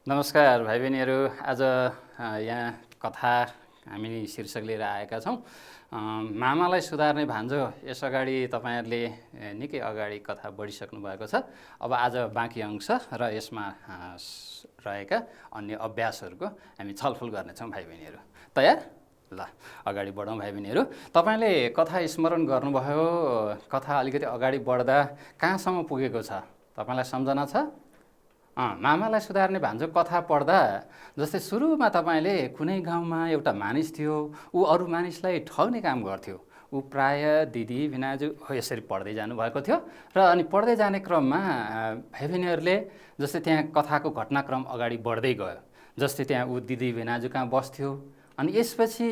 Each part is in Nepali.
नमस्कार भाइ बहिनीहरू। आज यहाँ कथा हामी शीर्षक लिएर आएका छौँ। मामालाई सुधार्ने भान्जो। यसअगाडि तपाईँहरूले निकै अगाडि कथा बढिसक्नु भएको छ। अब आज बाँकी अंश र यसमा रहेका अन्य अभ्यासहरूको हामी छलफल गर्नेछौँ भाइ बहिनीहरू। तयार? ल अगाडि बढौँ भाइ बहिनीहरू। तपाईँले कथा स्मरण गर्नुभयो। कथा अलिकति अगाडि बढ्दा कहाँसम्म पुगेको छ तपाईँलाई सम्झना छ? मामालाई सुधार्ने भान्जो कथा पढ्दा जस्तै सुरुमा तपाईँले कुनै गाउँमा एउटा मानिस थियो, ऊ अरू मानिसलाई ठग्ने काम गर्थ्यो। ऊ प्राय दिदी भिनाजु हो यसरी पढ्दै जानुभएको थियो र अनि पढ्दै जाने क्रममा भाइ बहिनीहरूले जस्तै त्यहाँ कथाको घटनाक्रम अगाडि बढ्दै गयो। जस्तै त्यहाँ ऊ दिदी भिनाजु कहाँ बस्थ्यो अनि यसपछि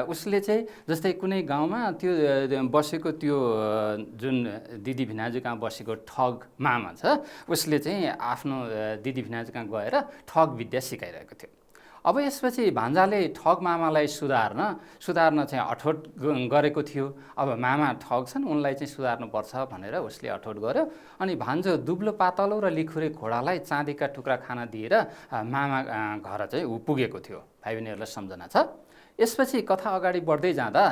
उसले चाहिँ जस्तै कुनै गाउँमा त्यो बसेको त्यो जुन दिदी भिनाजु कहाँ बसेको ठग मामा छ, उसले चाहिँ आफ्नो दिदी भिनाजु कहाँ गएर ठग विद्या सिकाइरहेको थियो। अब यसपछि भान्जाले ठग मामालाई सुधार्न चाहिँ अठोट गरेको थियो। अब मामा ठग छन्, उनलाई चाहिँ सुधार्नुपर्छ भनेर उसले अठोट गर्यो। अनि भान्जो दुब्लो पातलो र लिखुरे घोडालाई चाँदीका टुक्रा खाना दिएर मामा घर चाहिँ ऊ पुगेको थियो। भाइ बहिनीहरूलाई सम्झना छ? यसपछि कथा अगाडि बढ्दै जाँदा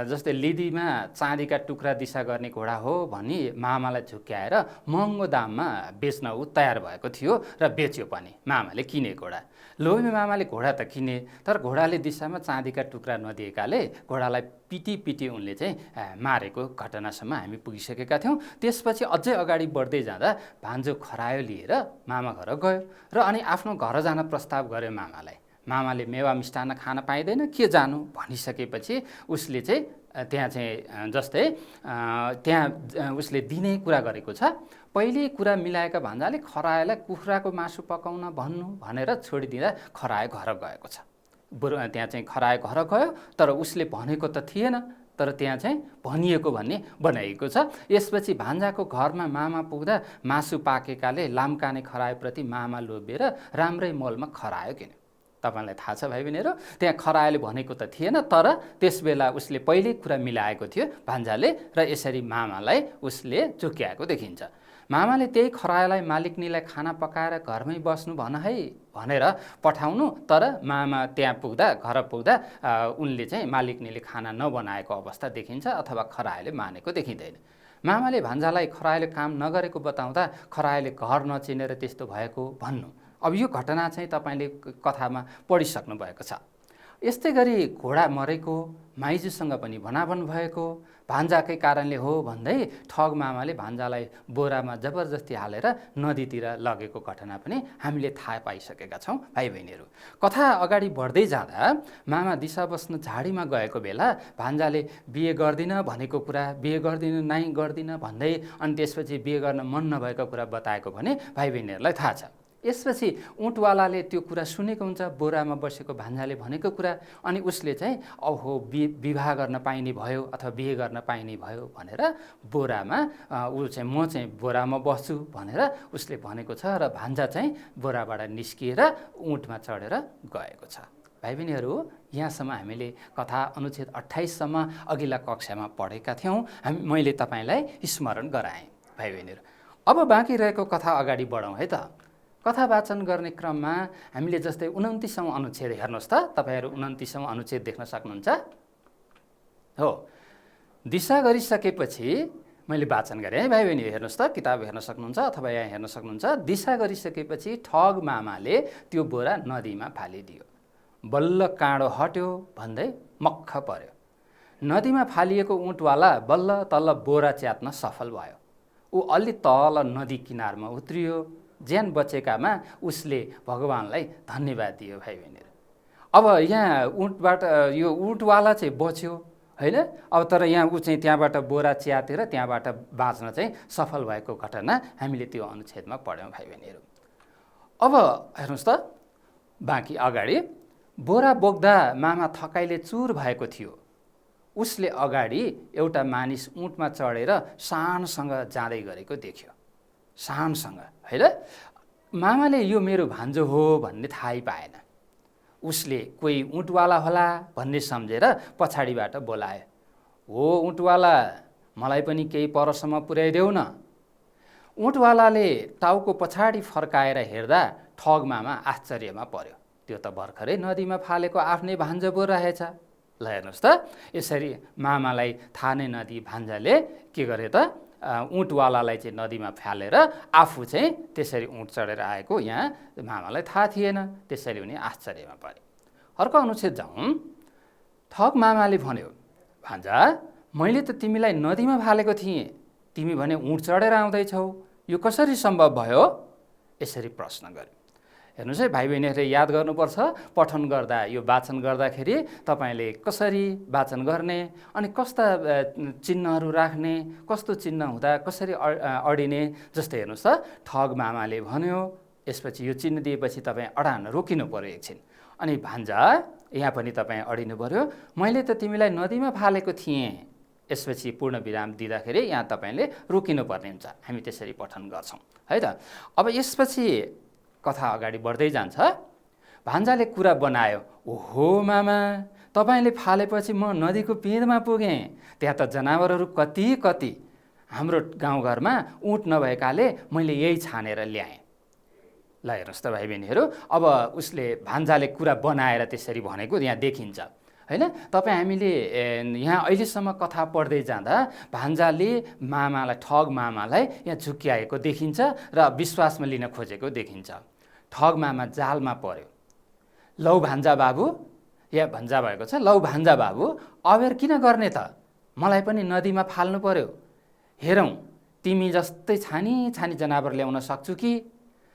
जस्तै लिदीमा चाँदीका टुक्रा दिशा गर्ने घोडा हो भनी मामालाई झुक्क्याएर महँगो दाममा बेच्न ऊ तयार भएको थियो र बेच्यो पनि। मामाले किने घोडा। लोभी मामाले घोडा त किने, तर घोडाले दिशामा चाँदीका टुक्रा नदिएकाले घोडालाई पिटी उनले चाहिँ मारेको घटनासम्म हामी पुगिसकेका थियौँ। त्यसपछि अझै अगाडि बढ्दै जाँदा भान्जो खरायो लिएर मामा घर गयो र अनि आफ्नो घर जान प्रस्ताव गर्यो मामालाई। मामाले मेवा मिष्टान्न खान पाइँदैन, के जानु भनिसकेपछि उसले चाहिँ त्यहाँ चाहिँ जस्तै त्यहाँ उसले दिने कुरा गरेको छ। पहिले कुरा मिलाएका भान्जाले खरायोलाई कुखुराको मासु पकाउन भन्नु भनेर छोडिदिँदा खरायो घर गएको छ। त्यहाँ चाहिँ खरायो घर गयो, तर उसले भनेको त थिएन, तर त्यहाँ चाहिँ भनिएको भन्ने बनाइएको छ। यसपछि भान्जाको घरमा मामा पुग्दा मासु पाकेकाले लाम्काने खरायोप्रति मामा लोभिएर राम्रै मोलमा खरायो किन्यो। तपाईँलाई थाहा छ भाइ बहिनीहरू, त्यहाँ खरायोले भनेको त थिएन, तर त्यसबेला उसले पहिल्यै कुरा मिलाएको थियो भान्जाले र यसरी मामालाई उसले चुक्याएको देखिन्छ। मामाले त्यही खरायोलाई मालिकनीलाई खाना पकाएर घरमै बस्नु भन है भनेर पठाउनु, तर मामा त्यहाँ घर पुग्दा उनले चाहिँ मालिकनीले खाना नबनाएको अवस्था देखिन्छ अथवा खरायोले मानेको देखिँदैन। मामाले भान्जालाई खरायोले काम नगरेको बताउँदा खरायोले घर नचिनेर त्यस्तो भएको भन्नु। अब यो घटना चाहिँ तपाईँले कथामा पढिसक्नु भएको छ। यस्तै गरी घोडा मरेको, माइजूसँग पनि भनाभन भएको, भान्जाकै कारणले हो भन्दै ठग मामाले भान्जालाई बोरामा जबरजस्ती हालेर नदीतिर लगेको घटना पनि हामीले थाहा पाइसकेका छौँ भाइ बहिनीहरू। कथा अगाडि बढ्दै जाँदा मामा दिशा बस्न झाडीमा गएको बेला भान्जाले बिहे गर्दिन भनेको कुरा बिहे गर्दिन भन्दै अनि त्यसपछि बिहे गर्न मन नभएको कुरा बताएको भने भाइ बहिनीहरूलाई थाहा छ। यसपछि ऊँटवालाले त्यो कुरा सुनेको हुन्छ, बोरामा बसेको भान्जाले भनेको कुरा, अनि उसले चाहिँ ओहो विवाह गर्न पाइने भयो अथवा बिहे गर्न पाइने भयो भनेर बोरामा ऊ चाहिँ म चाहिँ बोरामा बस्छु भनेर उसले भनेको छ र भान्जा चाहिँ बोराबाट निस्किएर ऊँटमा चढेर गएको छ। भाइ बहिनीहरू, यहाँसम्म हामीले कथा अनुच्छेद 28सम्म अघिल्ला कक्षामा पढेका थियौँ। मैले तपाईँलाई स्मरण गराएँ भाइ बहिनीहरू। अब बाँकी रहेको कथा अगाडि बढौँ है त। कथा वाचन गर्ने क्रममा हामीले जस्तै 29औं अनुच्छेद हेर्नुहोस् त। तपाईँहरू 29औं अनुच्छेद देख्न सक्नुहुन्छ हो। दिशा गरिसकेपछि मैले वाचन गरेँ है भाइ बहिनी, हेर्नुहोस् त, किताब हेर्न सक्नुहुन्छ अथवा यहाँ हेर्न सक्नुहुन्छ। दिशा गरिसकेपछि ठग मामाले त्यो बोरा नदीमा फालिदियो। बल्ल काँडो हट्यो भन्दै मक्ख पर्यो। नदीमा फालिएको ऊँटवाला बल्ल तल्ल बोरा च्यात्न सफल भयो। ऊ अलि तल नदी किनारमा उत्रियो। ज्यान बचेकामा उसले भगवानलाई धन्यवाद दियो भाइ बहिनीहरू। अब यहाँ ऊँटबाट यो ऊँटवाला चाहिँ बच्यो होइन। अब तर यहाँ ऊ चाहिँ त्यहाँबाट बोरा च्यातेर त्यहाँबाट बाँच्न चाहिँ सफल भएको घटना हामीले त्यो अनुच्छेदमा पढ्यौँ भाइ बहिनीहरू। अब हेर्नुहोस् त, बाँकी अगाडि बोरा बोक्दा मामा थकाइले चुर भएको थियो। उसले अगाडि एउटा मानिस ऊँटमा चढेर शानसँग जाँदै गरेको देख्यो। शानसँग होइन। मामाले यो मेरो भान्जो हो भन्ने थाहै पाएन। उसले कोही ऊँटवाला होला भन्ने सम्झेर पछाडिबाट बोलायो, हो ऊँटवाला, मलाई पनि केही परसम्म पुर्याइदेऊ न। ऊँटवालाले टाउको पछाडि फर्काएर हेर्दा ठग मामा आश्चर्यमा पर्यो। त्यो त भर्खरै नदीमा फालेको आफ्नै भान्जा पो रहेछ। ल हेर्नुहोस् त, यसरी मामालाई थाहा नै नदी भान्जाले के गरे त, ऊँटवालालाई चाहिँ नदीमा फालेर आफू चाहिँ त्यसरी ऊँट चढेर आएको यहाँ मामालाई थाहा थिएन। त्यसरी उनी आश्चर्यमा परे। अर्को अनुच्छेद जाउँ। ठग मामाले भन्यो, भान्जा मैले त तिमीलाई नदीमा फालेको थिएँ, तिमी भने ऊँट चढेर आउँदैछौ, यो कसरी सम्भव भयो? यसरी प्रश्न गर्यो। हेर्नुहोस् है भाइ बहिनीहरूले याद गर्नुपर्छ, पठन गर्दा यो वाचन गर्दाखेरि तपाईँले कसरी वाचन गर्ने अनि कस्ता चिन्हहरू राख्ने, कस्तो चिन्ह हुँदा कसरी अडिने। जस्तै हेर्नुहोस् त, ठग मामाले भन्यो, यसपछि यो चिन्ह दिएपछि तपाईँ अडान रोकिनु पर्यो एकछिन। अनि भान्जा यहाँ पनि तपाईँ अडिनु पर्यो, मैले त तिमीलाई नदीमा फालेको थिएँ। यसपछि पूर्ण विराम दिँदाखेरि यहाँ तपाईँले रोकिनु पर्ने हुन्छ। हामी त्यसरी पठन गर्छौँ है त। अब यसपछि कथा अगाडि बढ्दै जान्छ। भान्जाले कुरा बनायो, ओहो मामा, तपाईँले फालेपछि म नदीको पिँधमा पुगेँ, त्यहाँ त जनावरहरू कति कति, हाम्रो गाउँघरमा ऊँट नभएकाले मैले यही छानेर ल्याएँ। ल हेर्नुहोस् त भाइ बहिनीहरू, अब उसले भान्जाले कुरा बनाएर त्यसरी भनेको यहाँ देखिन्छ होइन। तपाईँ हामीले यहाँ अहिलेसम्म कथा पढ्दै जाँदा भान्जाले मामालाई, ठग मामालाई यहाँ झुक्क्याएको देखिन्छ र विश्वासमा लिन खोजेको देखिन्छ। ठग मामा जालमा पर्यो। लौ भान्जा बाबु, यहाँ भन्जा भएको छ, लौ भान्जा बाबु अबेर किन गर्ने त, मलाई पनि नदीमा फाल्नु पर्यो, हेरौँ तिमी जस्तै छानी छानी जनावर ल्याउन सक्छु कि।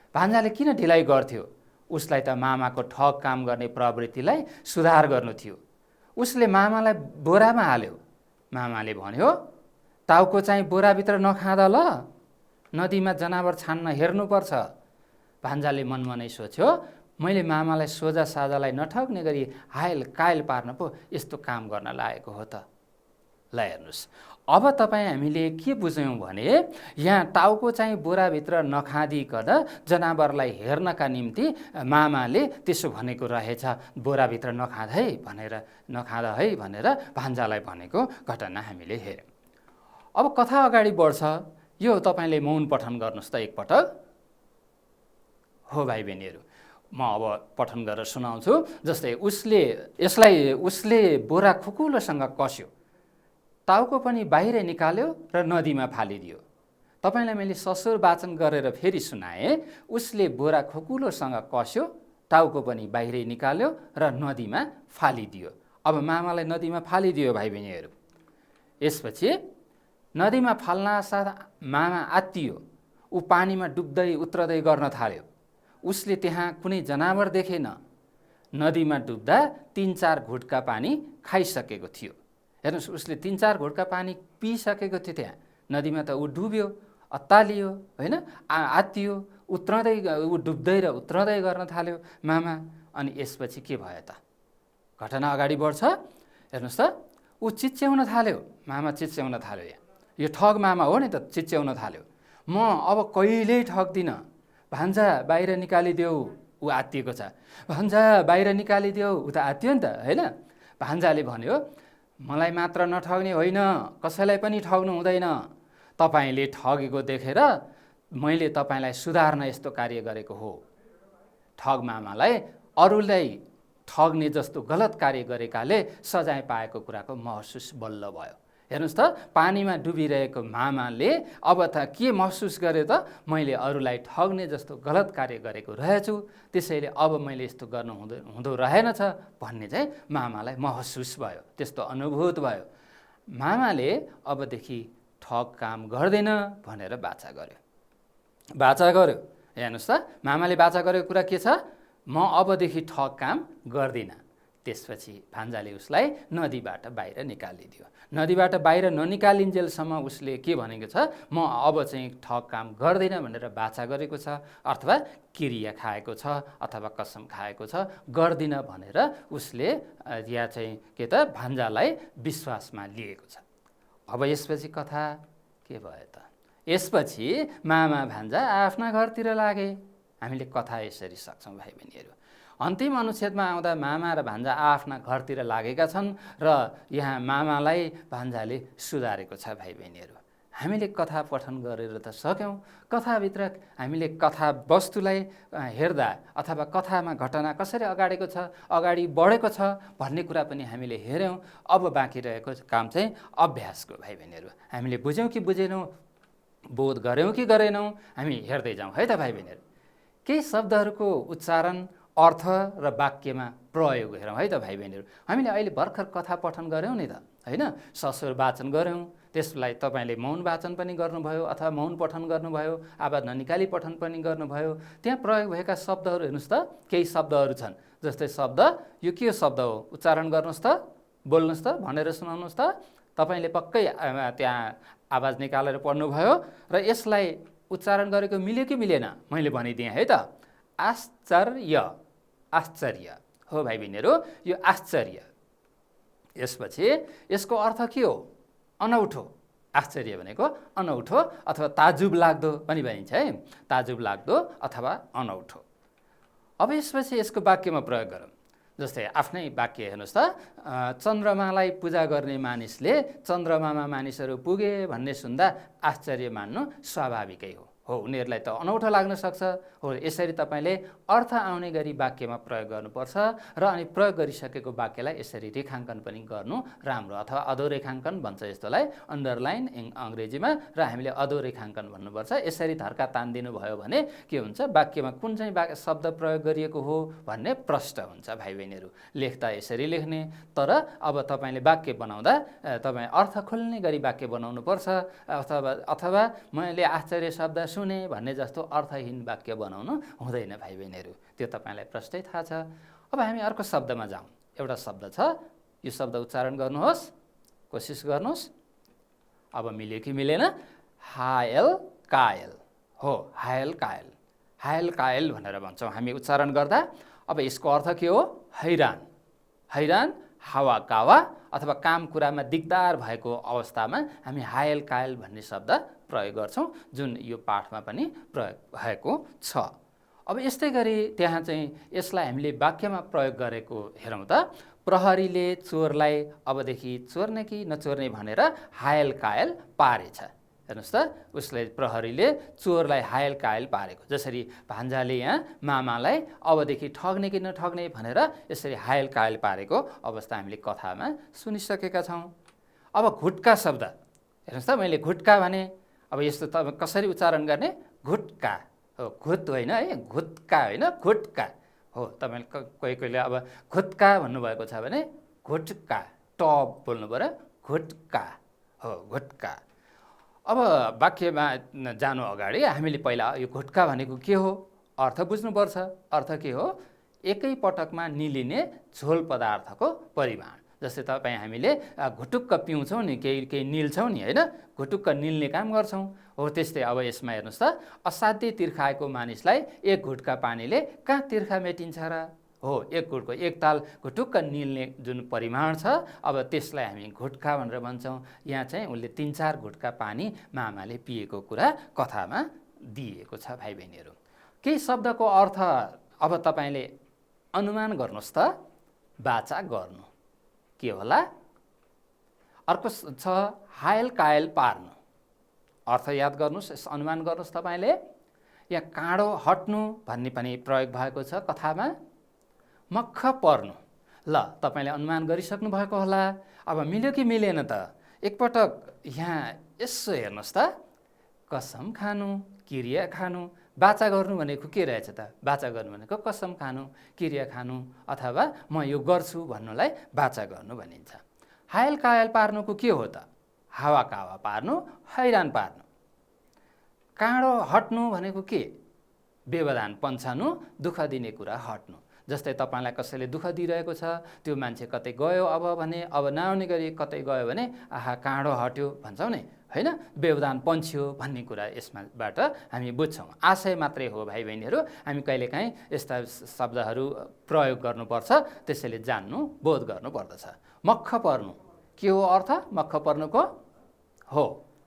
भान्जाले किन ढिलाइ गर्थ्यो, उसलाई त मामाको ठग काम गर्ने प्रवृत्तिलाई सुधार गर्नु थियो। उसले मामालाई बोरामा हाल्यो। मामाले भन्यो, टाउको चाहिँ बोराभित्र नखाँदा ल, नदीमा जनावर छान्न हेर्नुपर्छ। भान्जाले मनमा नै सोच्यो, मैले मामालाई सोझा साझालाई नठग्ने गरी हायल कायल पार्न पो यस्तो काम गर्न लागेको हो त। ल हेर्नुहोस्, अब तपाईँ हामीले के बुझ्यौँ भने यहाँ टाउको चाहिँ बोराभित्र नखाँदिकन जनावरलाई हेर्नका निम्ति मामाले त्यसो भनेको रहेछ, बोराभित्र नखाँदा है भनेर भान्जालाई भनेको घटना हामीले हेऱ्यौँ। अब कथा अगाडि बढ्छ। यो तपाईँले मौन पठन गर्नुहोस् त एकपटक। हो भाइ बहिनीहरू, म अब पठन गरेर सुनाउँछु। जस्तै उसले बोरा खुकुलोसँग कस्यो, टाउको पनि बाहिर निकाल्यो र नदीमा फालिदियो। तपाईँलाई मैले ससुर वाचन गरेर फेरि सुनाएँ। उसले बोरा खुकुलोसँग कस्यो, टाउको पनि बाहिरै निकाल्यो र नदीमा फालिदियो। अब मामालाई नदीमा फालिदियो भाइ बहिनीहरू। यसपछि नदीमा फाल्नासाथ मामा आत्तियो। ऊ पानीमा डुब्दै उत्रदै गर्न थाल्यो। उसले त्यहाँ कुनै जनावर देखेन। नदीमा डुब्दा 3-4 घुटका पानी खाइसकेको थियो। हेर्नुहोस्, उसले 3-4 घुटका पानी पिइसकेको थियो। त्यहाँ नदीमा त ऊ डुब्यो, अत्तालियो होइन, आत्तियो, ऊ डुब्दै र उत्रदै गर्न थाल्यो मामा। अनि यसपछि के भयो त, घटना अगाडि बढ्छ। हेर्नुहोस् त, ऊ चिच्याउन थाल्यो। मामा चिच्याउन थाल्यो। यो ठग मामा हो नि त, चिच्याउन थाल्यो, म अब कहिल्यै ठग्दिनँ, भान्जा बाहिर निकालिदेऊ। ऊ आत्तिएको छ, भान्जा बाहिर निकालिदेऊ, ऊ त आत्तियो नि त होइन। भान्जाले भन्यो, मलाई मात्र नठग्ने होइन, कसैलाई पनि ठग्नु हुँदैन। तपाईँले ठगेको देखेर मैले तपाईँलाई सुधार्न यस्तो कार्य गरेको हो। ठग मामालाई अरूलाई ठग्ने जस्तो गलत कार्य गरेकाले सजाय पाएको कुराको महसुस बल्ल भयो। हेर्नुहोस् त, पानीमा डुबिरहेको मामाले अब त के महसुस गरे त, मैले अरूलाई ठग्ने जस्तो गलत कार्य गरेको रहेछु, त्यसैले अब मैले यस्तो गर्नु हुँदो रहेनछ भन्ने चाहिँ मामालाई महसुस भयो, त्यस्तो अनुभूत भयो। मामाले अबदेखि ठग काम गर्दैन भनेर बाचा गर्यो। हेर्नुहोस् त, मामाले बाचा गरेको कुरा के छ, म अबदेखि ठग काम गर्दिनँ। त्यसपछि भान्जाले उसलाई नदीबाट बाहिर निकालिदियो। नदीबाट बाहिर ननिकालिन्जेलसम्म उसले के भनेको छ, म अब चाहिँ ठग काम गर्दिनँ भनेर बाचा गरेको छ, अथवा क्रिया खाएको छ, अथवा कसम खाएको छ, गर्दिनँ भनेर उसले या चाहिँ के त भान्जालाई विश्वासमा लिएको छ। अब यसपछि कथा के भयो त, यसपछि मामा भान्जा आफ्ना घरतिर लागे। हामीले कथा यसरी सक्छौँ भाइ बहिनीहरू। अन्तिम अनुच्छेदमा आउँदा मामा र भान्जा आफ्ना घरतिर लागेका छन् र यहाँ मामालाई भान्जाले सुधारेको छ भाइ बहिनीहरू। हामीले कथा पठन गरेर त सक्यौँ, कथाभित्र हामीले कथा वस्तुलाई हेर्दा अथवा कथामा घटना कसरी अगाडि बढेको छ भन्ने कुरा पनि हामीले हेऱ्यौँ। अब बाँकी रहेको काम चाहिँ अभ्यासको। भाइ बहिनीहरू, हामीले बुझ्यौँ कि बुझेनौँ, बोध गऱ्यौँ कि गरेनौँ, हामी हेर्दै जाउँ है त भाइ बहिनीहरू। केही शब्दहरूको उच्चारण, अर्थ र वाक्यमा प्रयोग हेरौँ है त भाइ बहिनीहरू। हामीले अहिले भर्खर कथा पठन गऱ्यौँ नि त, होइन? सस्वर वाचन गऱ्यौँ, त्यसलाई तपाईँले मौन वाचन पनि गर्नुभयो अथवा मौन पठन गर्नुभयो, आवाज ननिकाली पठन पनि गर्नुभयो। त्यहाँ प्रयोग भएका शब्दहरू हेर्नुहोस् त, केही शब्दहरू छन् जस्तै शब्द, यो के शब्द हो उच्चारण गर्नुहोस् त, बोल्नुहोस् त, भनेर सुनाउनुहोस् त। तपाईँले पक्कै त्यहाँ आवाज निकालेर पढ्नुभयो र यसलाई उच्चारण गरेको मिल्यो कि मिलेन मैले भनिदिएँ है त। आश्चर्य, आश्चर्य हो भाइ बहिनीहरू, यो आश्चर्य। यसपछि यसको अर्थ के हो? अनौठो। आश्चर्य भनेको अनौठो अथवा ताजुब लाग्दो पनि भनिन्छ है, ताजुब लाग्दो अथवा अनौठो। अब यसपछि यसको वाक्यमा प्रयोग गरौँ। जस्तै आफ्नै वाक्य हेर्नुहोस् त, चन्द्रमालाई पूजा गर्ने मानिसले चन्द्रमामा मानिसहरू पुगे भन्ने सुन्दा आश्चर्य मान्नु स्वाभाविकै हो, उनीहरूलाई त अनौठो लाग्न सक्छ। हो, यसरी तपाईँले अर्थ आउने गरी वाक्यमा प्रयोग गर्नुपर्छ र अनि प्रयोग गरिसकेको वाक्यलाई यसरी रेखाङ्कन पनि गर्नु राम्रो, अथवा अधोरेखाङ्कन भन्छ यसलाई, अन्डरलाइन अङ्ग्रेजीमा, र हामीले अधोरेखाङ्कन भन्नुपर्छ। यसरी धर्का तानिदिनु भयो भने के हुन्छ, वाक्यमा कुन चाहिँ शब्द प्रयोग गरिएको हो भन्ने प्रष्ट हुन्छ भाइ बहिनीहरू। लेख्दा यसरी लेख्ने, तर अब तपाईँले वाक्य बनाउँदा तपाईँ अर्थ खोल्ने गरी वाक्य बनाउनुपर्छ, अथवा मैले आश्चर्य शब्द सुने भन्ने जस्तो अर्थहीन वाक्य बनाउनु हुँदैन भाइ बहिनीहरू, त्यो तपाईँलाई प्रष्टै थाहा छ। अब हामी अर्को शब्दमा जाउँ। एउटा शब्द छ, यो शब्द उच्चारण गर्नुहोस्, कोसिस गर्नुहोस्। अब मिल्यो कि मिलेन? हायल कायल हो, हायल कायल, हायल कायल भनेर भन्छौँ हामी उच्चारण गर्दा। अब यसको अर्थ के हो? हैरान, हैरान, हावा कावा अथवा काम कुरामा दिगदार भएको अवस्थामा हामी हायल कायल भन्ने शब्द प्रयोग गर्छौँ, जुन यो पाठमा पनि प्रयोग भएको छ। अब यस्तै गरी त्यहाँ चाहिँ यसलाई हामीले वाक्यमा प्रयोग गरेको हेरौँ त। प्रहरीले चोरलाई अबदेखि चोर्ने कि नचोर्ने भनेर हायल कायल पारेछ। हेर्नुहोस् त, उसले प्रहरीले चोरलाई हायल कायल पारेको। जसरी भान्जाले यहाँ मामालाई अबदेखि ठग्ने कि नठग्ने भनेर यसरी हायल कायल पारेको अवस्था हामीले कथामा सुनिसकेका छौँ। अब घुट्का शब्द हेर्नुहोस् त, मैले घुट्का भने, अब यस्तो त कसरी उच्चारण गर्ने? घुट्का हो, घुत होइन है, घुत्का होइन, घुट्का हो। तपाईँले कोहीले अब घुत्का भन्नुभएको छ भने घुट्का, टप बोल्नु पऱ्यो, घुट्का हो, घुट्का। अब वाक्यमा जानु अगाडि हामीले पहिला यो घुट्का भनेको के हो अर्थ बुझ्नुपर्छ। अर्थ के हो? एकै पटकमा निलिने झोल पदार्थको परिमाण। जस्तै तपाईँ हामीले घुटुक्क पिउँछौँ नि, केही निल्छौँ नि, होइन? घुटुक्क निल्ने काम गर्छौँ। हो त्यस्तै अब यसमा हेर्नुहोस् त, असाध्यै तिर्खाएको मानिसलाई एक घुट्का पानीले कहाँ तिर्खा मेटिन्छ र? हो, एक ताल घुटुक्क निल्ने जुन परिमाण छ, अब त्यसलाई हामी घुट्का भनेर भन्छौँ। यहाँ चाहिँ उसले 3-4 घुट्का पानी मामाले पिएको कुरा कथामा दिएको छ भाइ बहिनीहरू। केही शब्दको अर्थ अब तपाईँले अनुमान गर्नुहोस् त, वाचा गर्नु के होला? अर्को छ हायल कायल पार्नु। अर्थ याद गर्नुहोस्, अनुमान गर्नुहोस् तपाईँले। यहाँ काँडो हट्नु भन्ने पनि प्रयोग भएको छ कथामा। मक्ख पर्नु, ल तपाईँले अनुमान गरिसक्नु भएको होला। अब मिल्यो कि मिलेन त? एकपटक यहाँ यसो हेर्नुहोस् त, कसम खानु, क्रिया खानु। वाचा गर्नु भनेको के रहेछ त? वाचा गर्नु भनेको कसम खानु, क्रिया खानु, अथवा म यो गर्छु भन्नुलाई वाचा गर्नु भनिन्छ। हायल कायल पार्नुको के हो त? हावा कावा पार्नु, हैरान पार्नु। काँडो हट्नु भनेको के? व्यवधान पन्छानु, दुःख दिने कुरा हट्नु। जस्तै तपाईँलाई कसैले दुःख दिइरहेको छ, त्यो मान्छे कतै गयो अब भने, अब नआउने गरी कतै गयो भने आहा काँडो हट्यो भन्छौँ नि, होइन? व्यवधान पन्छ्यो भन्ने कुरा यसमाबाट हामी बुझ्छौँ। आशय मात्रै हो भाइ बहिनीहरू, हामी कहिलेकाहीँ यस्ता शब्दहरू प्रयोग गर्नुपर्छ, त्यसैले जान्नु, बोध गर्नुपर्दछ। मक्ख पर्नु के हो अर्थ? मक्ख पर्नुको हो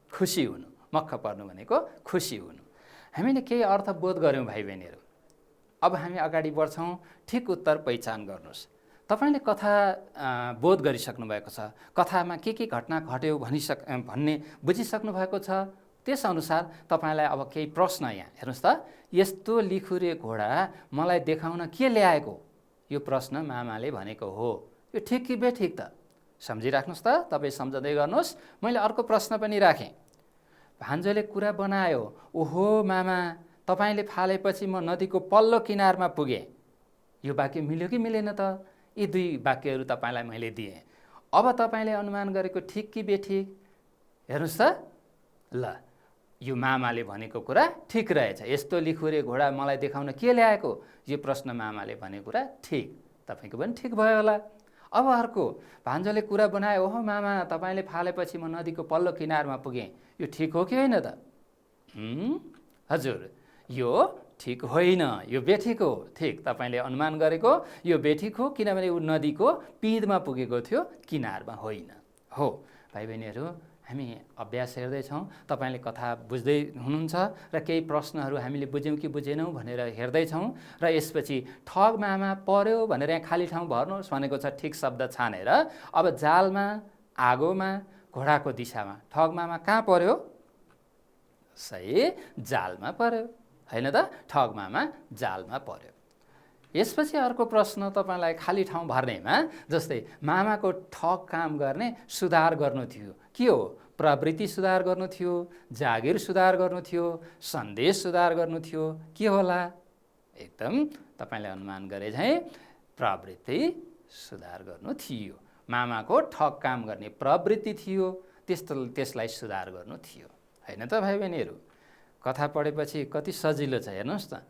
खुसी हुनु। मक्ख पर्नु भनेको खुसी हुनु। हामीले केही अर्थ बोध गऱ्यौँ भाइ बहिनीहरू। अब हामी अगाडि बढ्छौँ। ठिक उत्तर पहिचान गर्नुहोस्। तपाईँले कथा बोध गरिसक्नु भएको छ, कथामा के घटना घट्यो भन्ने बुझिसक्नु भएको छ। त्यसअनुसार तपाईँलाई अब केही प्रश्न यहाँ हेर्नुहोस् त, यस्तो लिखुरे घोडा मलाई देखाउन के ल्याएको? यो प्रश्न मामाले भनेको हो। यो ठिक कि बेठिक त? सम्झिराख्नुहोस् त, तपाईँ सम्झँदै गर्नुहोस्। मैले अर्को प्रश्न पनि राखेँ। भान्जोले कुरा बनायो, ओहो मामा, तपाईँले फालेपछि म नदीको पल्लो किनारमा पुगेँ। यो वाक्य मिल्यो कि मिलेन त? यी दुई वाक्यहरू तपाईँलाई मैले दिएँ। अब तपाईँले अनुमान गरेको ठिक कि बेठिक? हेर्नुहोस् त, ल यो मामाले भनेको कुरा ठिक रहेछ। यस्तो लिखुरे घोडा मलाई देखाउन के ल्याएको? यो प्रश्न मामाले भनेको कुरा ठिक, तपाईँको पनि ठिक भयो होला। अब अर्को, भान्जोले कुरा बनायो, ओहो मामा, तपाईँले फालेपछि म नदीको पल्लो किनारमा पुगेँ। यो ठिक हो कि होइन त? हजुर, यो ठिक होइन, यो बेठिक हो। ठिक, तपाईँले अनुमान गरेको यो बेठिक हो, किनभने ऊ नदीको पिँधमा पुगेको थियो, किनारमा होइन। हो भाइ बहिनीहरू, हामी अभ्यास हेर्दैछौँ। तपाईँले कथा बुझ्दै हुनुहुन्छ र केही प्रश्नहरू हामीले बुझ्यौँ कि बुझेनौँ भनेर हेर्दैछौँ। र यसपछि ठग मामा पर्यो भनेर यहाँ खाली ठाउँ भर्नुहोस् भनेको छ, ठिक शब्द छानेर। अब जालमा, आगोमा, घोडाको दिशामा, ठग मामा कहाँ पर्यो? सही, जालमा पर्यो, होइन त? ठग मामा जालमा पर्यो। यसपछि अर्को प्रश्न तपाईँलाई खाली ठाउँ भर्नेमा, जस्तै मामाको ठग काम गर्ने सुधार गर्नु थियो। के हो? प्रवृत्ति सुधार गर्नु थियो, जागिर सुधार गर्नु थियो, सन्देश सुधार गर्नु थियो, के होला? एकदम तपाईँले अनुमान गरे झैँ प्रवृत्ति सुधार गर्नु थियो। मामाको ठग काम गर्ने प्रवृत्ति थियो, त्यसलाई सुधार गर्नु थियो, होइन त भाइ बहिनीहरू? कथा पढेपछि कति सजिलो छ हेर्नुहोस् त।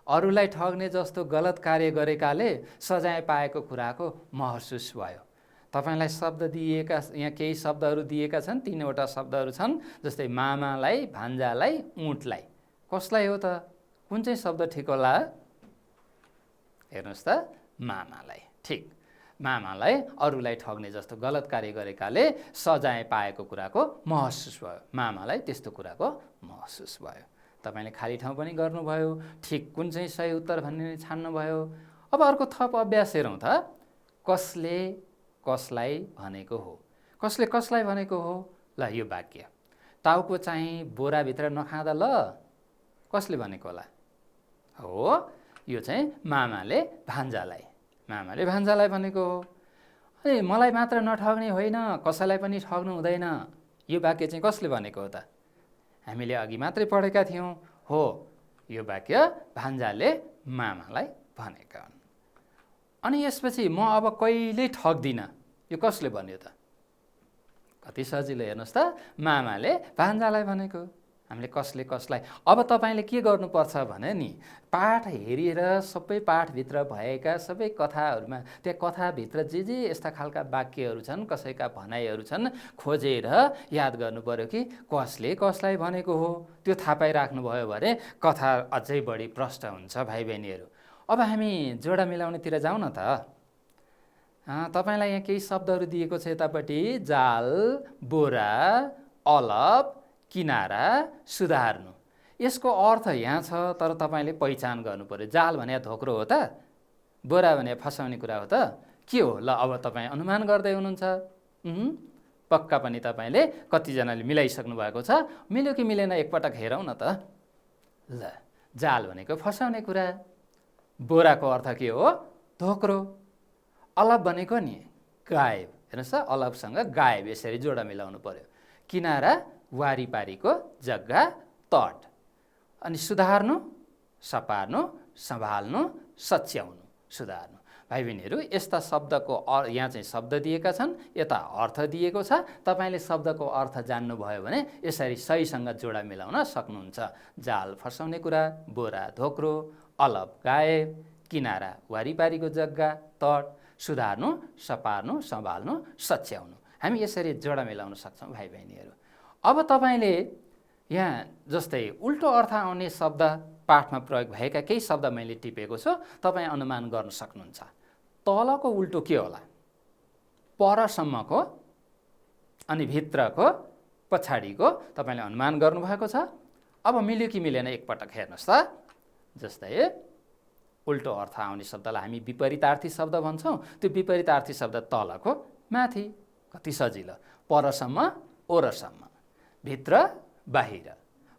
अरूलाई ठग्ने जस्तो गलत कार्य गरेकाले सजाय पाएको कुराको महसुस भयो। तपाईँलाई शब्द दिएका, यहाँ केही शब्दहरू दिएका छन्, 3वटा शब्दहरू छन्। जस्तै मामालाई, भान्जालाई, ऊँटलाई। कसलाई हो त? कुन चाहिँ शब्द ठिक होला? हेर्नुहोस् त, मामालाई। ठिक, मामालाई अरूलाई ठग्ने जस्तो गलत कार्य गरेकाले सजाय पाएको कुराको महसुस भयो। मामालाई त्यस्तो कुराको महसुस भयो। तपाईँले खाली ठाउँ पनि गर्नुभयो, ठिक कुन चाहिँ सही उत्तर भन्ने छान्नुभयो। अब अर्को थप अभ्यास हेरौँ त। कसले कसलाई भनेको हो? कसले कसलाई भनेको हो? ल यो वाक्य, टाउको चाहिँ बोराभित्र नखाँदा ल, कसले भनेको होला? हो, यो चाहिँ मामाले भान्जालाई भनेको हो। अनि मलाई मात्र नठग्ने होइन, कसैलाई पनि ठग्नु हुँदैन, यो वाक्य चाहिँ कसले भनेको हो त? हामीले अघि मात्रै पढेका थियौँ। हो, यो वाक्य भान्जाले मामालाई भनेका हुन्। अनि यसपछि म अब कहिल्यै ठग्दिनँ, यो कसले भन्यो त? कति सजिलो हेर्नुहोस् त, मामाले भान्जालाई भनेको। हामीले कसले कसलाई। अब तपाईँले के गर्नुपर्छ भने नि, पाठ हेरेर सबै पाठभित्र भएका सबै कथाहरूमा, त्यहाँ कथाभित्र जे यस्ता खालका वाक्यहरू छन्, कसैका भनाइहरू छन्, खोजेर याद गर्नु पर्यो कि कसले कसलाई भनेको हो। त्यो थाहा पाइराख्नुभयो भने कथा अझै बढी प्रष्ट हुन्छ भाइ बहिनीहरू। अब हामी जोडा मिलाउनेतिर जाउँ न त। तपाईँलाई यहाँ केही शब्दहरू दिएको छ यतापट्टि, जाल, बोरा, अलप, किनारा, सुधार्नु। यसको अर्थ यहाँ छ, तर तपाईँले पहिचान गर्नु पर्यो। जाल भने धोक्रो हो त? बोरा भने फसाउने कुरा हो त? के हो? ल अब तपाईँ अनुमान गर्दै हुनुहुन्छ। पक्का पनि तपाईँले कतिजनाले मिलाइसक्नु भएको छ। मिल्यो कि मिलेन एकपटक हेरौँ न त। ल, जाल भनेको फसाउने कुरा, बोराको अर्थ के हो? धोक्रो। अलप भनेको नि गायब, हेर्नुहोस् त, अलपसँग गायब, यसरी जोडा मिलाउनु पर्यो। किनारा वारिपारीको जग्गा, तट। अनि सुधार्नु, सपार्नु, सम्हाल्नु, सच्याउनु, सुधार्नु। भाइ बहिनीहरू, यस्ता शब्दको यहाँ चाहिँ शब्द दिएका छन्, यता अर्थ दिएको छ। तपाईँले शब्दको अर्थ जान्नुभयो भने यसरी सहीसँग जोडा मिलाउन सक्नुहुन्छ। जाल फसाउने कुरा, बोरा धोक्रो, अलप गायब, किनारा वारिपारीको जग्गा, तट, सुधार्नु, सपार्नु, सम्हाल्नु, सच्याउनु। हामी यसरी जोडा मिलाउन सक्छौँ भाइ बहिनीहरू। अब तपाईँले यहाँ जस्तै उल्टो अर्थ आउने शब्द पाठमा प्रयोग भएका केही शब्द मैले टिपेको छु, तपाईँ अनुमान गर्न सक्नुहुन्छ। तलको उल्टो के होला? परसम्मको अनि भित्रको पछाडिको तपाईँले अनुमान गर्नुभएको छ। अब मिल्यो कि मिलेन एकपटक हेर्नुहोस् त। जस्तै उल्टो अर्थ आउने शब्दलाई हामी विपरीतार्थी शब्द भन्छौँ। त्यो विपरीतार्थी शब्द तलको माथि, कति सजिलो, परसम्म ओरसम्म, भित्र बाहिर,